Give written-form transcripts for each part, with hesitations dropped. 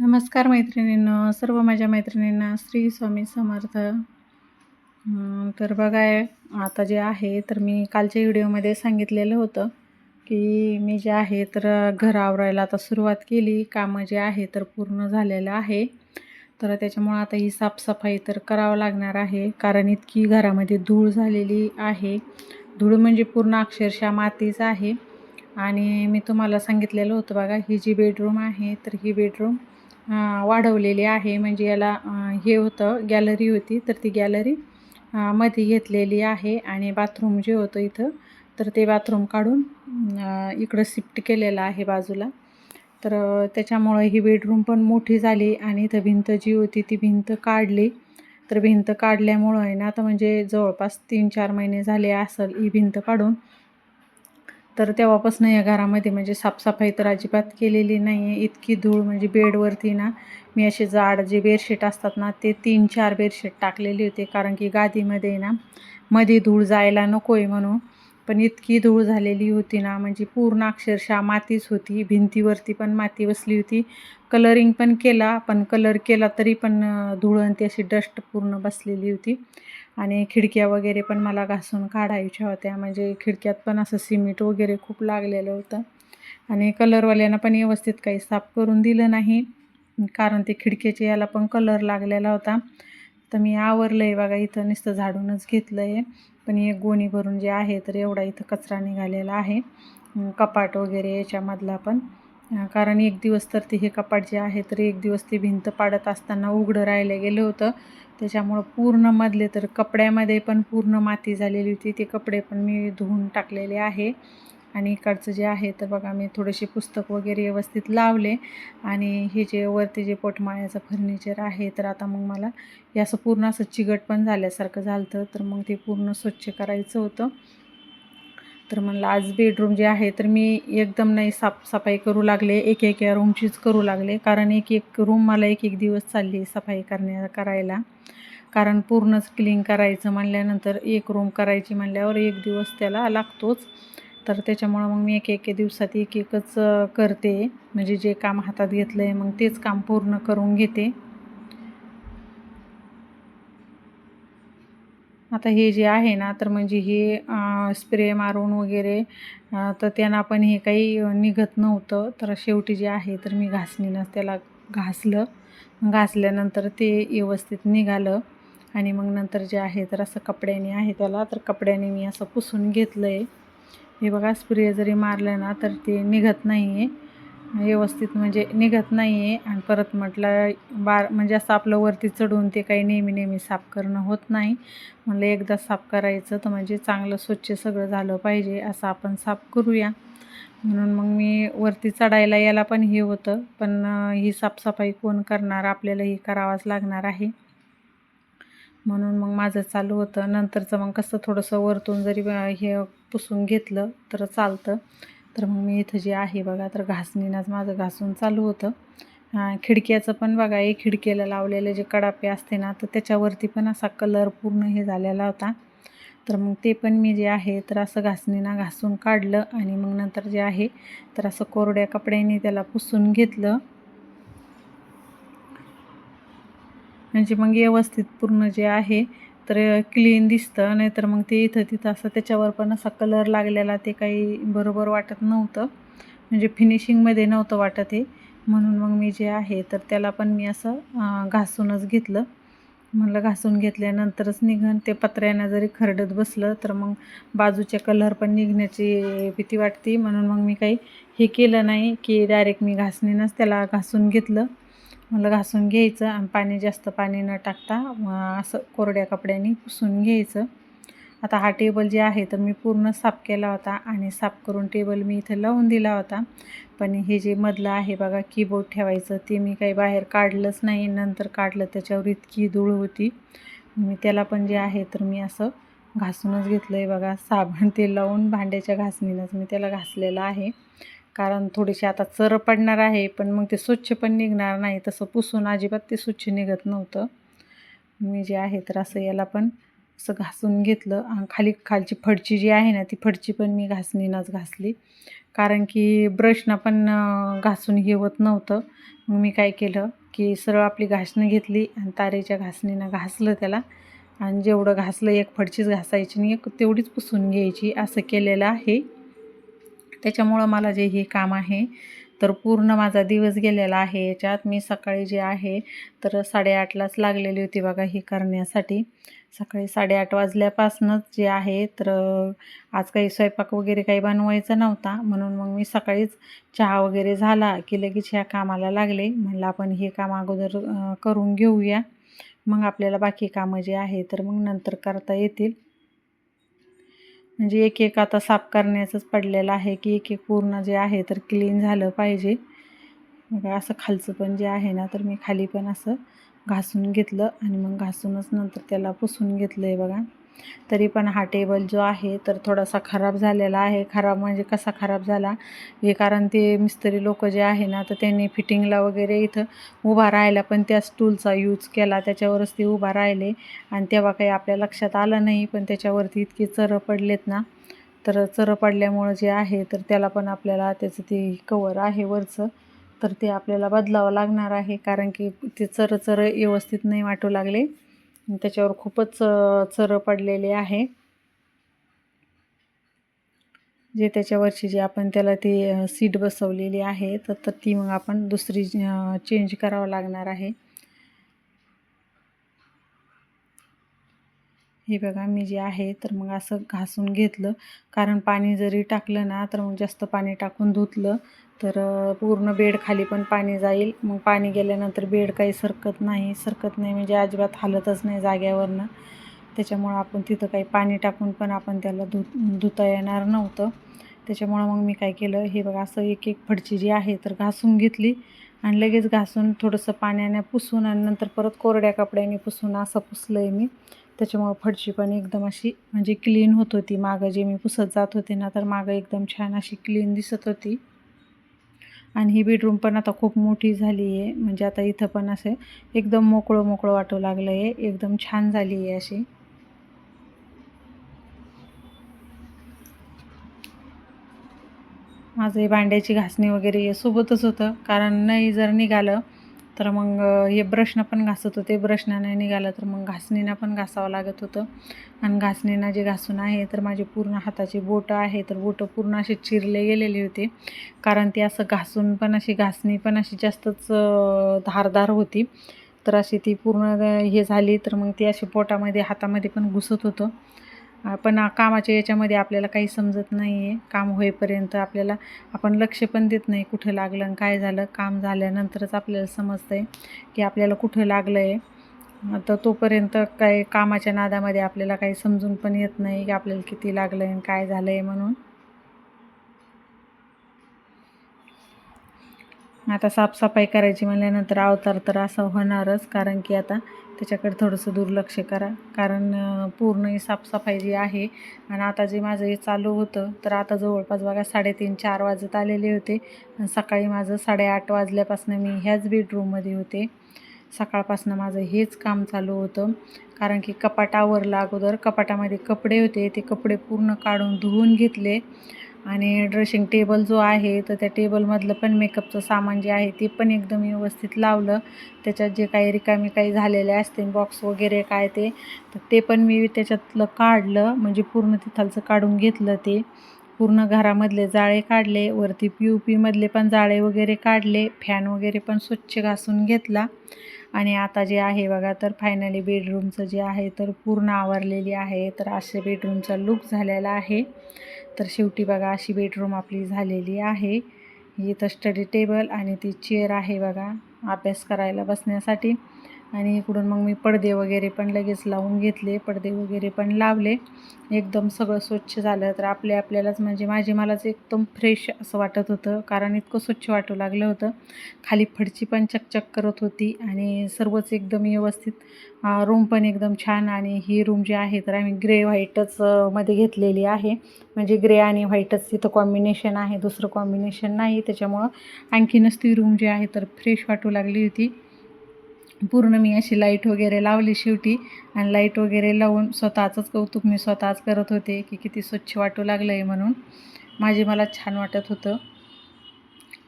नमस्कार मैत्रिणींनो, सर्व माझ्या मैत्रिणींना श्री स्वामी समर्थ. तर बघा आता जे आहे तर मी कालच्या व्हिडिओमध्ये सांगितलेलं होतं की मी जे आहे तर घर आवरायला आता सुरुवात केली. कामं जे आहे तर पूर्ण झालेलं आहे. तर त्याच्यामुळं आता ही साफसफाई तर करावं लागणार आहे, कारण इतकी घरामध्ये धूळ झालेली आहे. धूळ म्हणजे पूर्ण अक्षरशः मातीच आहे. आणि मी तुम्हाला सांगितलेलं होतं बघा, ही जी बेडरूम आहे तर ही बेडरूम वाढवलेली आहे. म्हणजे याला हे होतं, गॅलरी होती, तर ती गॅलरी मध्ये घेतलेली आहे. आणि बाथरूम जे होतं इथं तर ते बाथरूम काढून इकडं शिफ्ट केलेलं आहे बाजूला. तर त्याच्यामुळं ही बेडरूम पण मोठी झाली. आणि इथं भिंत जी होती ती भिंत काढली. तर भिंत काढल्यामुळं आहे ना, आता म्हणजे जवळपास 3-4 महिने झाले असेल ही भिंत काढून. तर तेव्हापासून या घरामध्ये म्हणजे साफसफाई तर अजिबात केलेली नाही आहे. इतकी धूळ म्हणजे बेडवरती ना, मी असे जाड जे बेडशीट असतात ना ते 3-4 बेडशीट टाकलेली होते, कारण की गादीमध्ये ना मध्ये धूळ जायला नको आहे म्हणून. पण इतकी धूळ झालेली होती ना, म्हणजे पूर्ण अक्षरशः मातीच होती. भिंतीवरती पण माती बसली होती. कलरिंग पण केला, पण कलर केला तरी पण धूळ आणि ती अशी डस्ट पूर्ण बसलेली होती. आणि खिडक्या वगैरे पण मला घासून काढायच्या होत्या, म्हणजे खिडक्यात पण असं सिमेंट वगैरे खूप लागलेलं होतं. आणि कलरवाल्यांना पण व्यवस्थित काही साफ करून दिलं नाही, कारण ते खिडकीच्या याला पण कलर लागलेला होता. तर मी आवरलं आहे बघा, इथं नुसतं झाडूनच घेतलं आहे. पण एक गोणी भरून जे आहे तर एवढा इथं कचरा निघालेला आहे, कपाट वगैरे याच्यामधला पण. कारण एक दिवस तर ते हे कपाट जे आहे तर एक दिवस ते भिंत पाडत असताना उघडं राहिलं गेलं होतं. त्याच्यामुळं पूर्ण मधले तर कपड्यामध्ये पण पूर्ण माती झालेली होती. ते कपडे पण मी धुवून टाकलेले आहे. आणि इकडचं जे आहे तर बघा, मी थोडेसे पुस्तक वगैरे व्यवस्थित लावले. आणि हे जे वरती जे पोटमाळ्याचं फर्निचर आहे तर आता मग मला हे असं पूर्ण असं चिकट पण झाल्यासारखं झालं होतं, तर मग ते पूर्ण स्वच्छ करायचं होतं. तर म्हणलं आज बेडरूम जे आहे तर मी एकदम नाही साफसफाई करू लागले, एक रूमचीच करू लागले, कारण एक रूम मला एक दिवस चालली सफाई करायला. कारण पूर्णच क्लीन करायचं म्हणल्यानंतर एक रूम करायची म्हणल्यावर एक दिवस त्याला लागतोच. तर त्याच्यामुळं मग मी एक दिवसात एकच करते. म्हणजे जे काम हातात घेतलं आहे मग तेच काम पूर्ण करून घेते. आता हे जे आहे ना तर म्हणजे हे स्प्रे मारून वगैरे तर त्यांना पण हे काही निघत नव्हतं. तर शेवटी जे आहे तर मी घासणीनं त्याला घासलं. घासल्यानंतर ते व्यवस्थित निघालं. आणि मग नंतर जे आहे तर असं कपड्याने आहे त्याला, तर कपड्याने मी असं पुसून घेतलं आहे. हे बघा, स्प्रे जरी मारलं ना तर ते निघत नाही आहे व्यवस्थित, म्हणजे निघत नाही आहे. आणि परत म्हटलं म्हणजे असं आपलं वरती चढून ते काही नेहमी साफ करणं होत नाही. म्हणलं एकदा साफ करायचं तर म्हणजे चांगलं स्वच्छ सगळं झालं पाहिजे, असं आपण साफ करूया. म्हणून मग मी वरती चढायला याला पण हे होतं, पण ही साफसफाई कोण करणार, आपल्याला ही करावाच लागणार आहे. म्हणून मग माझं चालू होतं. नंतरचं मग कसं थोडंसं वरतून जरी हे पुसून घेतलं तर चालतं. तर मग मी इथं जे आहे बघा तर घासणीनंच माझं घासून चालू होतं. खिडक्याचं पण बघा, एक खिडकीला लावलेले जे कडापे असते ना तर त्याच्यावरती पण असा कलर पूर्ण हे झालेला होता. तर मग ते पण मी जे आहे तर असं घासणीनं घासून काढलं. आणि मग नंतर जे आहे तर असं कोरड्या कपड्याने त्याला पुसून घेतलं, म्हणजे मग व्यवस्थित पूर्ण जे आहे तर क्लीन दिसतं. नाहीतर मग ते इथं तिथं असं त्याच्यावर पण असा कलर लागलेला ते काही बरोबर वाटत नव्हतं, म्हणजे फिनिशिंगमध्ये नव्हतं वाटत हे. म्हणून मग मी जे आहे तर त्याला पण मी असं घासूनच घेतलं. म्हणलं घासून घेतल्यानंतरच निघन, ते पत्र्यानं जरी खरडत बसलं तर मग बाजूचे कलर पण निघण्याची भीती वाटते. म्हणून मग मी काही हे केलं नाही की डायरेक्ट मी घासणीनंच त्याला घासून घेतलं. मला घासून घ्यायचं आणि पाणी जास्त पाणी न टाकता असं कोरड्या कपड्यांनी पुसून घ्यायचं. आता हा टेबल जे आहे तर मी पूर्ण साफ केला होता. आणि साफ करून टेबल मी इथं लावून दिला होता. पण हे जे मधलं आहे बघा कीबोर्ड ठेवायचं, ते मी काही बाहेर काढलंच नाही. नंतर काढलं त्याच्यावर इतकी धूळ होती. मी त्याला पण जे आहे तर मी असं घासूनच घेतलं आहे बघा. साबण ते लावून भांड्याच्या घासणीनंच मी त्याला घासलेलं आहे. कारण थोडीशी आता चर पडणार आहे, पण मग ते स्वच्छ पण निघणार नाही. तसं पुसून अजिबात ते स्वच्छ निघत नव्हतं. मी जे आहे तर असं याला पण असं घासून घेतलं. आणि खालची फडची जी आहे ना ती फडची पण मी घासणीनंच घासली, कारण की ब्रशनं पण घासून हे होत नव्हतं. मग मी काय केलं की सरळ आपली घासणी घेतली आणि तारेच्या घासणीनं घासलं त्याला. आणि जेवढं घासलं एक फडचीच घासायची आणि एक तेवढीच पुसून घ्यायची, असं केलेलं आहे. त्याच्यामुळं मला जे हे काम आहे तर पूर्ण माझा दिवस गेलेला आहे याच्यात. मी सकाळी जे आहे तर 8:30लाच लागलेली होती बघा हे करण्यासाठी. सकाळी 8:30 वाजल्यापासूनच जे आहे तर आज काही स्वयंपाक वगैरे काही बनवायचा नव्हता, म्हणून मग मी सकाळीच चहा वगैरे झाला की लगेच ह्या कामाला लागले. म्हणलं आपण हे काम अगोदर करून घेऊया, मग आपल्याला बाकी कामं जे आहे तर मग नंतर करता येतील. म्हणजे एक आता साफ करण्याचंच पडलेलं आहे की एक पूर्ण जे आहे तर क्लीन झालं पाहिजे. मग असं खालचं पण जे आहे ना तर मी खाली पण असं घासून घेतलं आणि मग घासूनच नंतर त्याला पुसून घेतलं आहे बघा. तरी पण हा टेबल जो आहे तर थोडासा खराब झालेला आहे. खराब म्हणजे कसा खराब झाला हे, कारण ते मिस्त्री लोक जे आहे ना तर त्यांनी फिटिंगला वगैरे इथं उभा राहायला पण त्या स्टूलचा यूज केला, त्याच्यावरच ते उभा राहिले आणि तेव्हा काही आपल्या लक्षात आलं नाही. पण त्याच्यावरती इतकी चरं पडलेत ना, तर चरं पडल्यामुळं जे आहे तर त्याला पण आपल्याला त्याचं ते कवर आहे वरचं तर ते आपल्याला बदलावं लागणार आहे, कारण की ते चरं व्यवस्थित नाही वाटू लागले. त्याच्यावर खूपच चरं पडलेले आहे. जे त्याच्यावरची जी आपण त्याला ती सीट बसवलेली आहे तर ती मग आपण दुसरी चेंज करावं लागणार आहे. हे बघा मी जे आहे तर मग असं घासून घेतलं, कारण पाणी जरी टाकलं ना तर मग जास्त पाणी टाकून धुतलं तर पूर्ण बेड खाली पण पाणी जाईल. मग पाणी गेल्यानंतर बेड काही सरकत नाही म्हणजे अजिबात हालतच नाही जाग्यावरनं. त्याच्यामुळं आपण तिथं काही पाणी टाकून पण आपण त्याला धुता येणार नव्हतं. त्याच्यामुळं मग मी काय केलं, हे बघा असं एक फडची जी आहे तर घासून घेतली आणि लगेच घासून थोडंसं पाण्याने पुसून आणि नंतर परत कोरड्या कपड्याने पुसून असं पुसलं आहे मी. त्याच्यामुळं फडशी पण एकदम अशी म्हणजे क्लीन होत होती. मागं जे मी पुसत जात होते ना तर मागं एकदम छान अशी क्लीन दिसत होती. आणि ही बेडरूम पण आता खूप मोठी झाली आहे, म्हणजे आता इथं पण असं एकदम मोकळं वाटू लागलं आहे, एकदम छान झाली आहे अशी. माझं हे भांड्याची घासणी वगैरे सोबतच होतं, कारण नाही जर निघालं तर मग हे ब्रशनं पण घासत होते, ब्रशनं नाही निघालं तर मग घासणीनं पण घासावं लागत होतं. आणि घासणीनं जे घासून आहे तर माझे पूर्ण हाताची बोटं आहे तर बोटं पूर्ण असे चिरले गेलेले होते, कारण ते असं घासून पण अशी घासणी पण अशी जास्तच धारदार होती. तर अशी ती पूर्ण हे झाली तर मग ती अशी पोटामध्ये हातामध्ये पण घुसत होतं. पण कामाच्या याच्यामध्ये आपल्याला काही समजत नाही आहे. काम होईपर्यंत आपण लक्ष पण देत नाही कुठं लागलं आणि काय झालं. काम झाल्यानंतरच आपल्याला समजतं आहे की आपल्याला कुठं लागलं आहे. तर तोपर्यंत काय कामाच्या नादामध्ये आपल्याला काही समजून पण येत नाही की आपल्याला किती लागलं आहे आणि काय झालं आहे म्हणून. आता साफसफाई करायची म्हणल्यानंतर अवतार तर असं होणारच, कारण की आता त्याच्याकडे थोडंसं दुर्लक्ष करा, कारण पूर्ण ही साफसफाई जी आहे. आणि आता जे माझं हे चालू होतं तर आता जवळपास बघा 3:30-4 वाजत आलेले होते. आणि सकाळी माझं 8:30 वाजल्यापासून मी ह्याच बेडरूममध्ये होते. सकाळपासून माझं हेच काम चालू होतं, कारण की कपाट आवरलं अगोदर. कपाटामध्ये कपडे होते, ते कपडे पूर्ण काढून धुवून घेतले. आणि ड्रेसिंग टेबल जो आहे तर त्या टेबलमधलं पण मेकअपचं सामान जे आहे ते पण एकदम व्यवस्थित लावलं. त्याच्यात जे काही रिकामी काही झालेले असते बॉक्स वगैरे काय तर ते पण मी त्याच्यातलं काढलं, म्हणजे पूर्ण तिथालचं काढून घेतलं. ते पूर्ण घरामधले जाळे काढले, वरती POPमधले पण जाळे वगैरे काढले, फॅन वगैरे पण स्वच्छ घासून घेतला. आणि आता जे आहे बघा तर फायनली बेडरूमचं जे आहे तर पूर्ण आवरलेली आहे. तर असे बेडरूमचा लूक झालेला आहे. तर शेवटी बघा अशी बेडरूम आपली झालेली आहे. इथं स्टडी टेबल आणि ती चेअर आहे बघा अभ्यास करायला बसण्यासाठी. आणि इकडून मग मी पडदे वगैरे पण लगेच लावून घेतले, पडदे वगैरे पण लावले. एकदम सगळं स्वच्छ झालं तर आपल्यालाच म्हणजे मलाच एकदम फ्रेश असं वाटत होतं, कारण इतकं स्वच्छ वाटू लागलं होतं. खाली फडची पण चकचक करत होती आणि सर्वच एकदम व्यवस्थित. रूम पण एकदम छान. आणि ही रूम जी आहे तर आम्ही ग्रे व्हाईटच मध्ये घेतलेली आहे, म्हणजे ग्रे आणि व्हाईटच तिथं कॉम्बिनेशन आहे, दुसरं कॉम्बिनेशन नाही. त्याच्यामुळं आणखीनच ती रूम जी आहे तर फ्रेश वाटू लागली होती. पूर्ण मी अशी लाईट वगैरे लावली शेवटी, आणि लाईट वगैरे लावून स्वतःचंच कौतुक मी स्वतःच करत होते की किती स्वच्छ वाटू लागलं आहे म्हणून. मला छान वाटत होतं.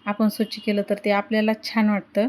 आपण स्वच्छ केलं तर ते आपल्याला छान वाटतं.